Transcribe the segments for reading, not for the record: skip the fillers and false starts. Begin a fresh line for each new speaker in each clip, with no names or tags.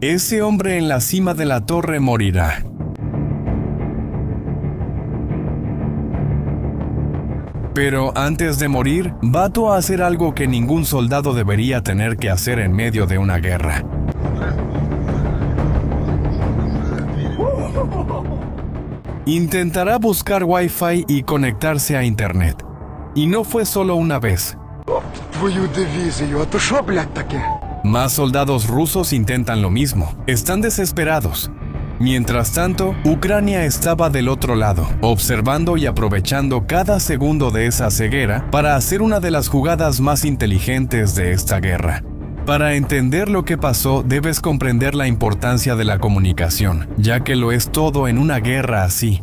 Ese hombre en la cima de la torre morirá. Pero antes de morir, Bato a hacer algo que ningún soldado debería tener que hacer en medio de una guerra. Intentará buscar Wi-Fi y conectarse a Internet. Y no fue solo una vez. Más soldados rusos intentan lo mismo. Están desesperados. Mientras tanto, Ucrania estaba del otro lado, observando y aprovechando cada segundo de esa ceguera para hacer una de las jugadas más inteligentes de esta guerra. Para entender lo que pasó, debes comprender la importancia de la comunicación, ya que lo es todo en una guerra así.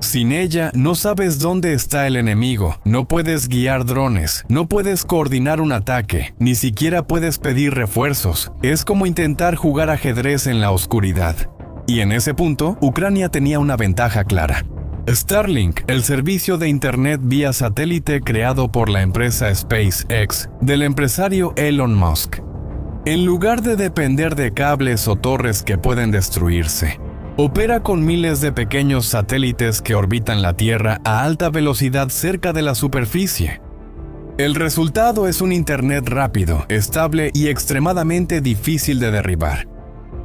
Sin ella, no sabes dónde está el enemigo, no puedes guiar drones, no puedes coordinar un ataque, ni siquiera puedes pedir refuerzos. Es como intentar jugar ajedrez en la oscuridad. Y en ese punto, Ucrania tenía una ventaja clara. Starlink, el servicio de Internet vía satélite creado por la empresa SpaceX, del empresario Elon Musk. En lugar de depender de cables o torres que pueden destruirse, opera con miles de pequeños satélites que orbitan la Tierra a alta velocidad cerca de la superficie. El resultado es un Internet rápido, estable y extremadamente difícil de derribar.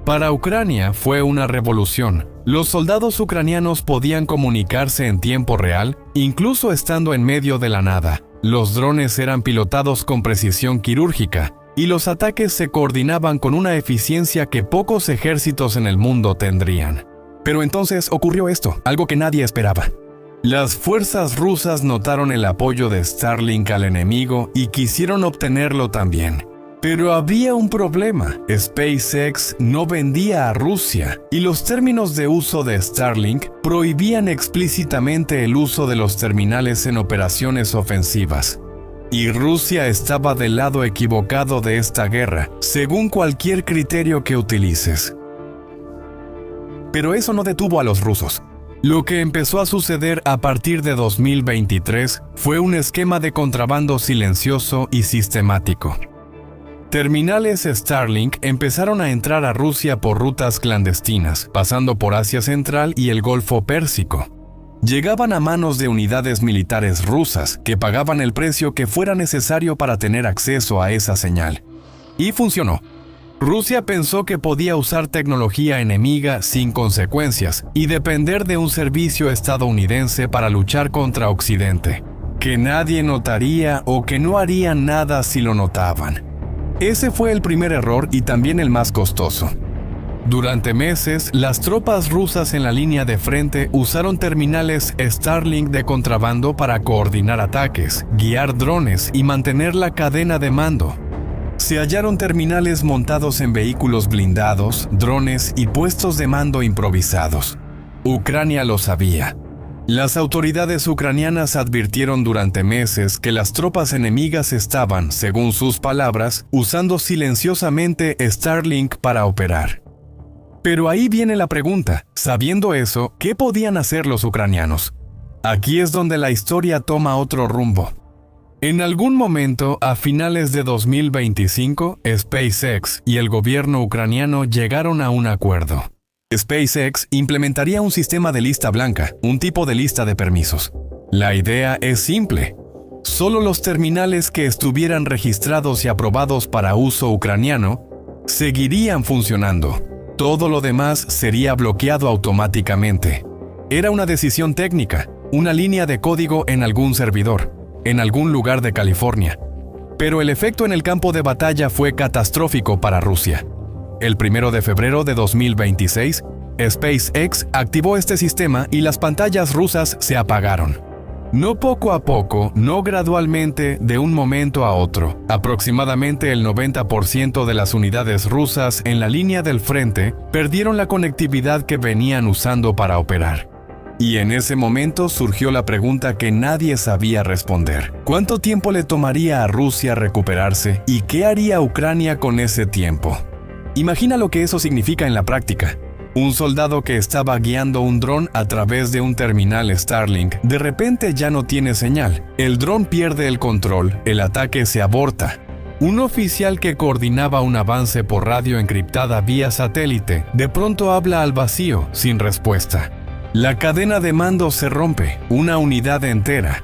Para Ucrania fue una revolución. Los soldados ucranianos podían comunicarse en tiempo real, incluso estando en medio de la nada. Los drones eran pilotados con precisión quirúrgica, y los ataques se coordinaban con una eficiencia que pocos ejércitos en el mundo tendrían. Pero entonces ocurrió esto, algo que nadie esperaba. Las fuerzas rusas notaron el apoyo de Starlink al enemigo y quisieron obtenerlo también. Pero había un problema. SpaceX no vendía a Rusia y los términos de uso de Starlink prohibían explícitamente el uso de los terminales en operaciones ofensivas. Y Rusia estaba del lado equivocado de esta guerra, según cualquier criterio que utilices. Pero eso no detuvo a los rusos. Lo que empezó a suceder a partir de 2023 fue un esquema de contrabando silencioso y sistemático. Terminales Starlink empezaron a entrar a Rusia por rutas clandestinas, pasando por Asia Central y el Golfo Pérsico. Llegaban a manos de unidades militares rusas que pagaban el precio que fuera necesario para tener acceso a esa señal. Y funcionó. Rusia pensó que podía usar tecnología enemiga sin consecuencias y depender de un servicio estadounidense para luchar contra Occidente, que nadie notaría o que no harían nada si lo notaban. Ese fue el primer error y también el más costoso. Durante meses, las tropas rusas en la línea de frente usaron terminales Starlink de contrabando para coordinar ataques, guiar drones y mantener la cadena de mando. Se hallaron terminales montados en vehículos blindados, drones y puestos de mando improvisados. Ucrania lo sabía. Las autoridades ucranianas advirtieron durante meses que las tropas enemigas estaban, según sus palabras, usando silenciosamente Starlink para operar. Pero ahí viene la pregunta, sabiendo eso, ¿qué podían hacer los ucranianos? Aquí es donde la historia toma otro rumbo. En algún momento, a finales de 2025, SpaceX y el gobierno ucraniano llegaron a un acuerdo. SpaceX implementaría un sistema de lista blanca, un tipo de lista de permisos. La idea es simple. Solo los terminales que estuvieran registrados y aprobados para uso ucraniano seguirían funcionando. Todo lo demás sería bloqueado automáticamente. Era una decisión técnica, una línea de código en algún servidor, en algún lugar de California. Pero el efecto en el campo de batalla fue catastrófico para Rusia. El 1 de febrero de 2026, SpaceX activó este sistema y las pantallas rusas se apagaron. No poco a poco, no gradualmente, de un momento a otro. Aproximadamente el 90% de las unidades rusas en la línea del frente perdieron la conectividad que venían usando para operar. Y en ese momento surgió la pregunta que nadie sabía responder. ¿Cuánto tiempo le tomaría a Rusia recuperarse y qué haría Ucrania con ese tiempo? Imagina lo que eso significa en la práctica. Un soldado que estaba guiando un dron a través de un terminal Starlink, de repente ya no tiene señal. El dron pierde el control, el ataque se aborta. Un oficial que coordinaba un avance por radio encriptada vía satélite de pronto habla al vacío sin respuesta. La cadena de mando se rompe, una unidad entera,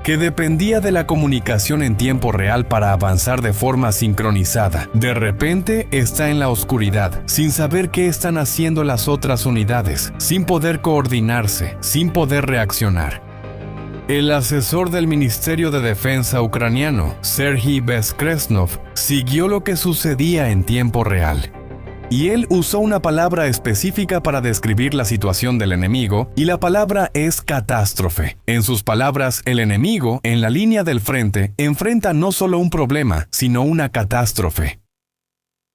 que dependía de la comunicación en tiempo real para avanzar de forma sincronizada. De repente está en la oscuridad, sin saber qué están haciendo las otras unidades, sin poder coordinarse, sin poder reaccionar. El asesor del Ministerio de Defensa ucraniano, Serhiy Bezkresnov, siguió lo que sucedía en tiempo real. Y él usó una palabra específica para describir la situación del enemigo, y la palabra es catástrofe. En sus palabras, el enemigo, en la línea del frente, enfrenta no solo un problema, sino una catástrofe.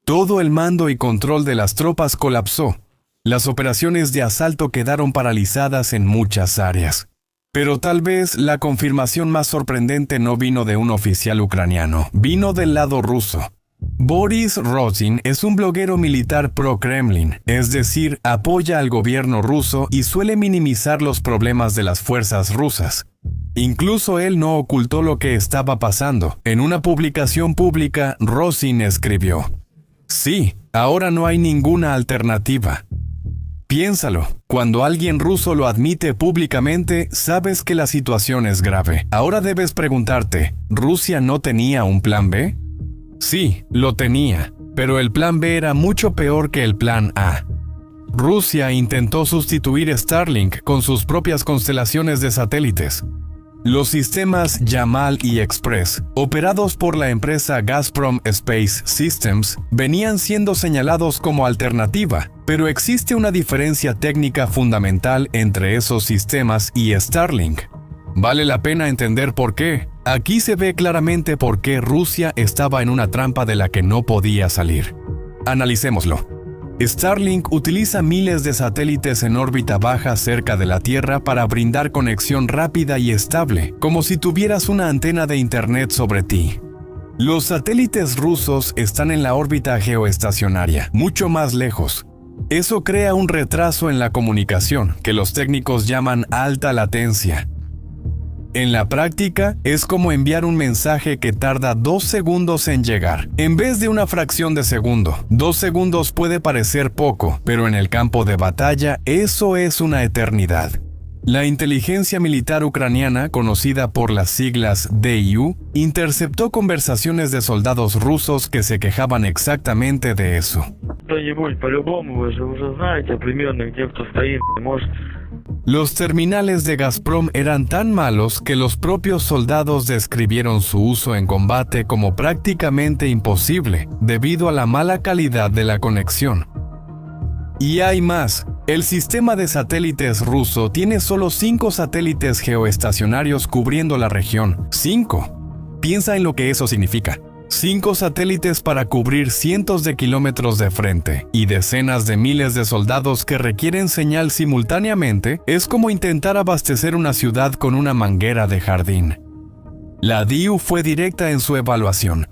Todo el mando y control de las tropas colapsó. Las operaciones de asalto quedaron paralizadas en muchas áreas. Pero tal vez la confirmación más sorprendente no vino de un oficial ucraniano, vino del lado ruso. Boris Rosin es un bloguero militar pro-Kremlin, es decir, apoya al gobierno ruso y suele minimizar los problemas de las fuerzas rusas. Incluso él no ocultó lo que estaba pasando. En una publicación pública, Rosin escribió: "Sí, ahora no hay ninguna alternativa". Piénsalo, cuando alguien ruso lo admite públicamente, sabes que la situación es grave. Ahora debes preguntarte, ¿Rusia no tenía un plan B? Sí, lo tenía, pero el plan B era mucho peor que el plan A. Rusia intentó sustituir Starlink con sus propias constelaciones de satélites. Los sistemas Yamal y Express, operados por la empresa Gazprom Space Systems, venían siendo señalados como alternativa, pero existe una diferencia técnica fundamental entre esos sistemas y Starlink. Vale la pena entender por qué. Aquí se ve claramente por qué Rusia estaba en una trampa de la que no podía salir. Analicémoslo. Starlink utiliza miles de satélites en órbita baja cerca de la Tierra para brindar conexión rápida y estable, como si tuvieras una antena de Internet sobre ti. Los satélites rusos están en la órbita geoestacionaria, mucho más lejos. Eso crea un retraso en la comunicación, que los técnicos llaman alta latencia. En la práctica, es como enviar un mensaje que tarda 2 segundos en llegar, en vez de una fracción de segundo. 2 segundos puede parecer poco, pero en el campo de batalla, eso es una eternidad. La inteligencia militar ucraniana, conocida por las siglas DIU, interceptó conversaciones de soldados rusos que se quejaban exactamente de eso. Los terminales de Gazprom eran tan malos que los propios soldados describieron su uso en combate como prácticamente imposible debido a la mala calidad de la conexión. Y hay más. El sistema de satélites ruso tiene solo 5 satélites geoestacionarios cubriendo la región. 5. Piensa en lo que eso significa. 5 satélites para cubrir cientos de kilómetros de frente y decenas de miles de soldados que requieren señal simultáneamente es como intentar abastecer una ciudad con una manguera de jardín. La DIU fue directa en su evaluación.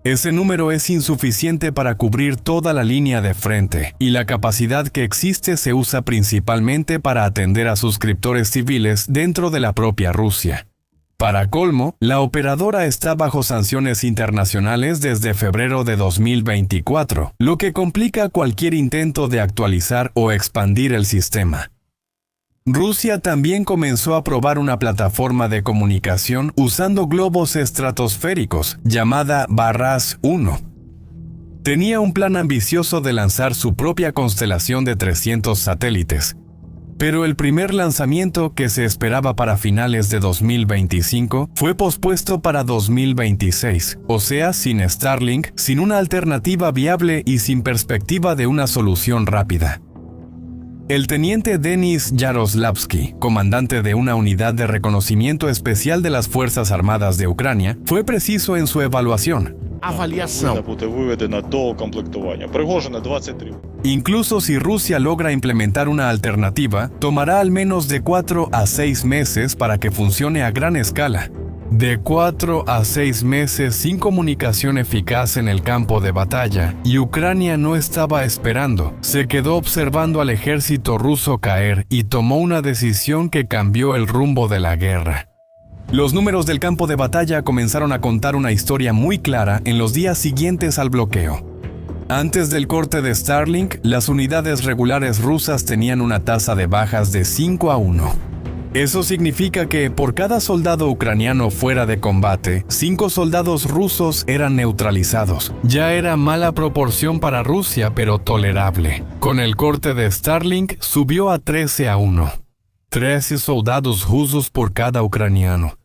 Ese número es insuficiente para cubrir toda la línea de frente, y la capacidad que existe se usa principalmente para atender a suscriptores civiles dentro de la propia Rusia. Para colmo, la operadora está bajo sanciones internacionales desde febrero de 2024, lo que complica cualquier intento de actualizar o expandir el sistema. Rusia también comenzó a probar una plataforma de comunicación usando globos estratosféricos, llamada Barras-1. Tenía un plan ambicioso de lanzar su propia constelación de 300 satélites. Pero el primer lanzamiento, que se esperaba para finales de 2025, fue pospuesto para 2026, o sea, sin Starlink, sin una alternativa viable y sin perspectiva de una solución rápida. El teniente Denis Yaroslavsky, comandante de una unidad de reconocimiento especial de las Fuerzas Armadas de Ucrania, fue preciso en su evaluación. Incluso si Rusia logra implementar una alternativa, tomará al menos de 4 a 6 meses para que funcione a gran escala. De 4 a 6 meses sin comunicación eficaz en el campo de batalla, y Ucrania no estaba esperando. Se quedó observando al ejército ruso caer y tomó una decisión que cambió el rumbo de la guerra. Los números del campo de batalla comenzaron a contar una historia muy clara en los días siguientes al bloqueo. Antes del corte de Starlink, las unidades regulares rusas tenían una tasa de bajas de 5-1. Eso significa que por cada soldado ucraniano fuera de combate, 5 soldados rusos eran neutralizados. Ya era mala proporción para Rusia, pero tolerable. Con el corte de Starlink subió a 13-1. 13 soldados rusos por cada ucraniano.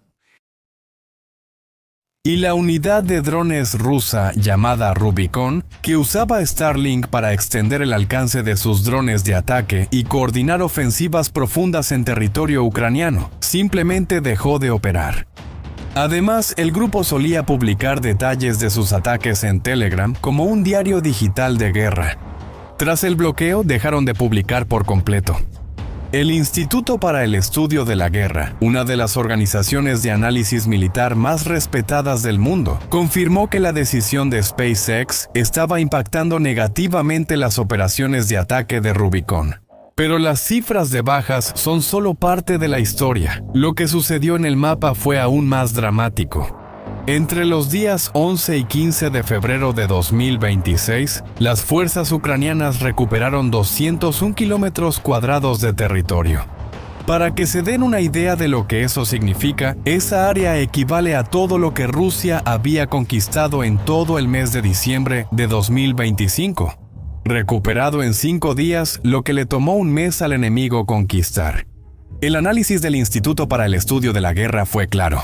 Y la unidad de drones rusa llamada Rubicon, que usaba Starlink para extender el alcance de sus drones de ataque y coordinar ofensivas profundas en territorio ucraniano, simplemente dejó de operar. Además, el grupo solía publicar detalles de sus ataques en Telegram como un diario digital de guerra. Tras el bloqueo, dejaron de publicar por completo. El Instituto para el Estudio de la Guerra, una de las organizaciones de análisis militar más respetadas del mundo, confirmó que la decisión de SpaceX estaba impactando negativamente las operaciones de ataque de Rubicon. Pero las cifras de bajas son solo parte de la historia. Lo que sucedió en el mapa fue aún más dramático. Entre los días 11 y 15 de febrero de 2026, las fuerzas ucranianas recuperaron 201 kilómetros cuadrados de territorio. Para que se den una idea de lo que eso significa, esa área equivale a todo lo que Rusia había conquistado en todo el mes de diciembre de 2025. Recuperado en 5 días, lo que le tomó un mes al enemigo conquistar. El análisis del Instituto para el Estudio de la Guerra fue claro.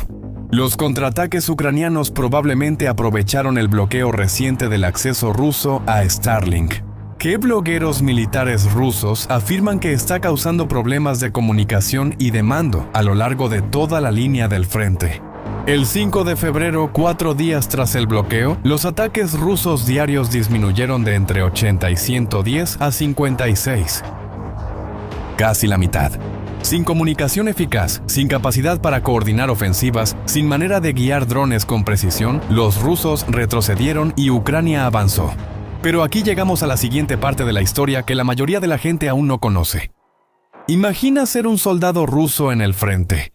Los contraataques ucranianos probablemente aprovecharon el bloqueo reciente del acceso ruso a Starlink. ¿Qué blogueros militares rusos afirman que está causando problemas de comunicación y de mando a lo largo de toda la línea del frente? El 5 de febrero, 4 días tras el bloqueo, los ataques rusos diarios disminuyeron de entre 80 y 110 a 56. Casi la mitad. Sin comunicación eficaz, sin capacidad para coordinar ofensivas, sin manera de guiar drones con precisión, los rusos retrocedieron y Ucrania avanzó. Pero aquí llegamos a la siguiente parte de la historia que la mayoría de la gente aún no conoce. Imagina ser un soldado ruso en el frente.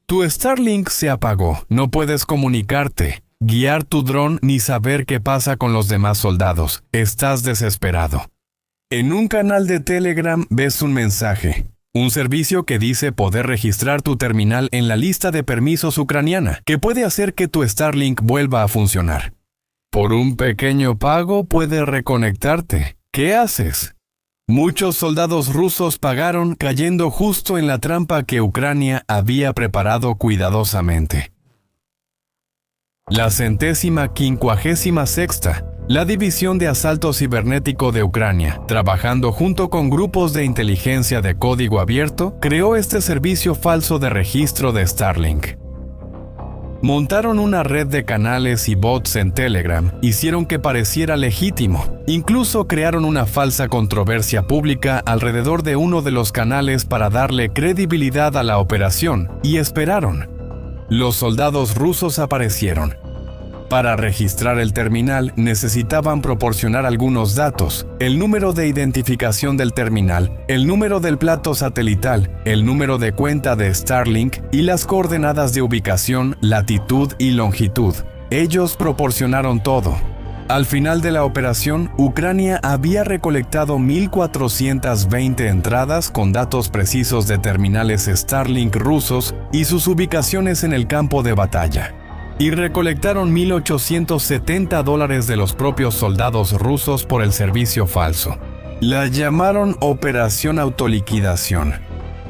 Tu Starlink se apagó, no puedes comunicarte, guiar tu dron ni saber qué pasa con los demás soldados. Estás desesperado. En un canal de Telegram ves un mensaje. Un servicio que dice poder registrar tu terminal en la lista de permisos ucraniana, que puede hacer que tu Starlink vuelva a funcionar. Por un pequeño pago puedes reconectarte. ¿Qué haces? Muchos soldados rusos pagaron cayendo justo en la trampa que Ucrania había preparado cuidadosamente. La 156ª, la División de Asalto Cibernético de Ucrania, trabajando junto con grupos de inteligencia de código abierto, creó este servicio falso de registro de Starlink. Montaron una red de canales y bots en Telegram, hicieron que pareciera legítimo. Incluso crearon una falsa controversia pública alrededor de uno de los canales para darle credibilidad a la operación, y esperaron. Los soldados rusos aparecieron. Para registrar el terminal necesitaban proporcionar algunos datos: el número de identificación del terminal, el número del plato satelital, el número de cuenta de Starlink y las coordenadas de ubicación, latitud y longitud. Ellos proporcionaron todo. Al final de la operación, Ucrania había recolectado 1.420 entradas con datos precisos de terminales Starlink rusos y sus ubicaciones en el campo de batalla. Y recolectaron $1,870 de los propios soldados rusos por el servicio falso. La llamaron Operación Autoliquidación.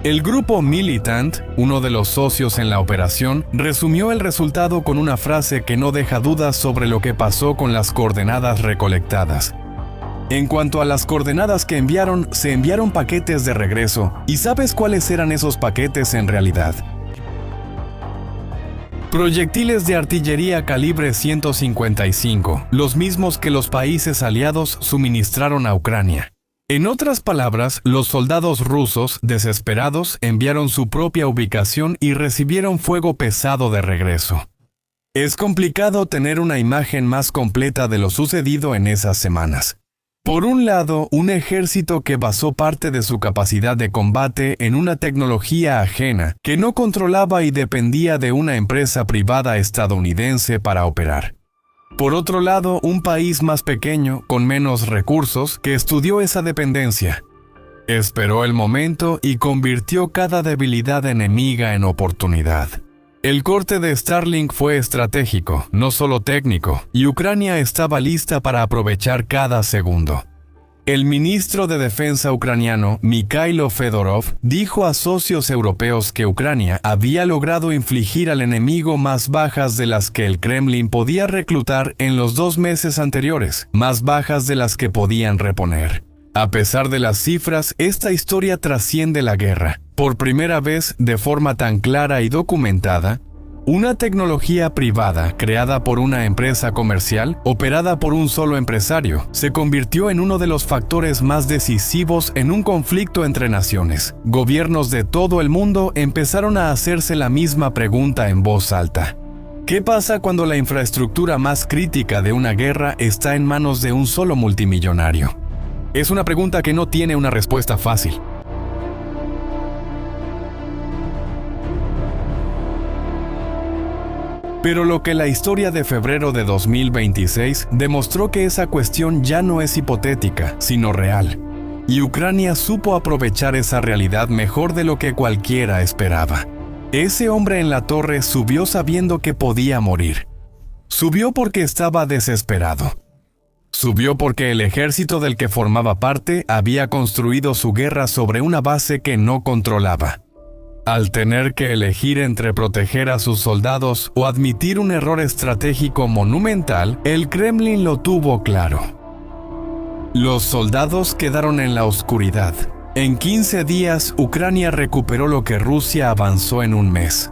El grupo Militant, uno de los socios en la operación, resumió el resultado con una frase que no deja dudas sobre lo que pasó con las coordenadas recolectadas. En cuanto a las coordenadas que enviaron, se enviaron paquetes de regreso. ¿Y sabes cuáles eran esos paquetes en realidad? Proyectiles de artillería calibre 155, los mismos que los países aliados suministraron a Ucrania. En otras palabras, los soldados rusos, desesperados, enviaron su propia ubicación y recibieron fuego pesado de regreso. Es complicado tener una imagen más completa de lo sucedido en esas semanas. Por un lado, un ejército que basó parte de su capacidad de combate en una tecnología ajena que no controlaba y dependía de una empresa privada estadounidense para operar. Por otro lado, un país más pequeño, con menos recursos, que estudió esa dependencia. Esperó el momento y convirtió cada debilidad enemiga en oportunidad. El corte de Starlink fue estratégico, no solo técnico, y Ucrania estaba lista para aprovechar cada segundo. El ministro de Defensa ucraniano, Mikhailo Fedorov, dijo a socios europeos que Ucrania había logrado infligir al enemigo más bajas de las que el Kremlin podía reclutar en los 2 meses anteriores, más bajas de las que podían reponer. A pesar de las cifras, esta historia trasciende la guerra. Por primera vez, de forma tan clara y documentada, una tecnología privada creada por una empresa comercial, operada por un solo empresario, se convirtió en uno de los factores más decisivos en un conflicto entre naciones. Gobiernos de todo el mundo empezaron a hacerse la misma pregunta en voz alta. ¿Qué pasa cuando la infraestructura más crítica de una guerra está en manos de un solo multimillonario? Es una pregunta que no tiene una respuesta fácil. Pero lo que la historia de febrero de 2026 demostró que esa cuestión ya no es hipotética, sino real. Y Ucrania supo aprovechar esa realidad mejor de lo que cualquiera esperaba. Ese hombre en la torre subió sabiendo que podía morir. Subió porque estaba desesperado. Subió porque el ejército del que formaba parte había construido su guerra sobre una base que no controlaba. Al tener que elegir entre proteger a sus soldados o admitir un error estratégico monumental, el Kremlin lo tuvo claro. Los soldados quedaron en la oscuridad. En 15 días, Ucrania recuperó lo que Rusia avanzó en un mes.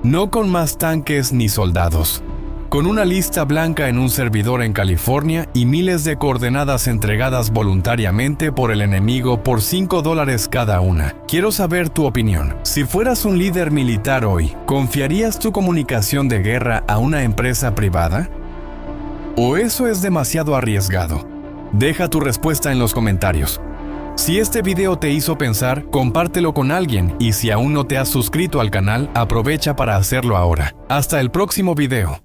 No con más tanques ni soldados. Con una lista blanca en un servidor en California y miles de coordenadas entregadas voluntariamente por el enemigo por $5 cada una. Quiero saber tu opinión. Si fueras un líder militar hoy, ¿confiarías tu comunicación de guerra a una empresa privada? ¿O eso es demasiado arriesgado? Deja tu respuesta en los comentarios. Si este video te hizo pensar, compártelo con alguien y si aún no te has suscrito al canal, aprovecha para hacerlo ahora. Hasta el próximo video.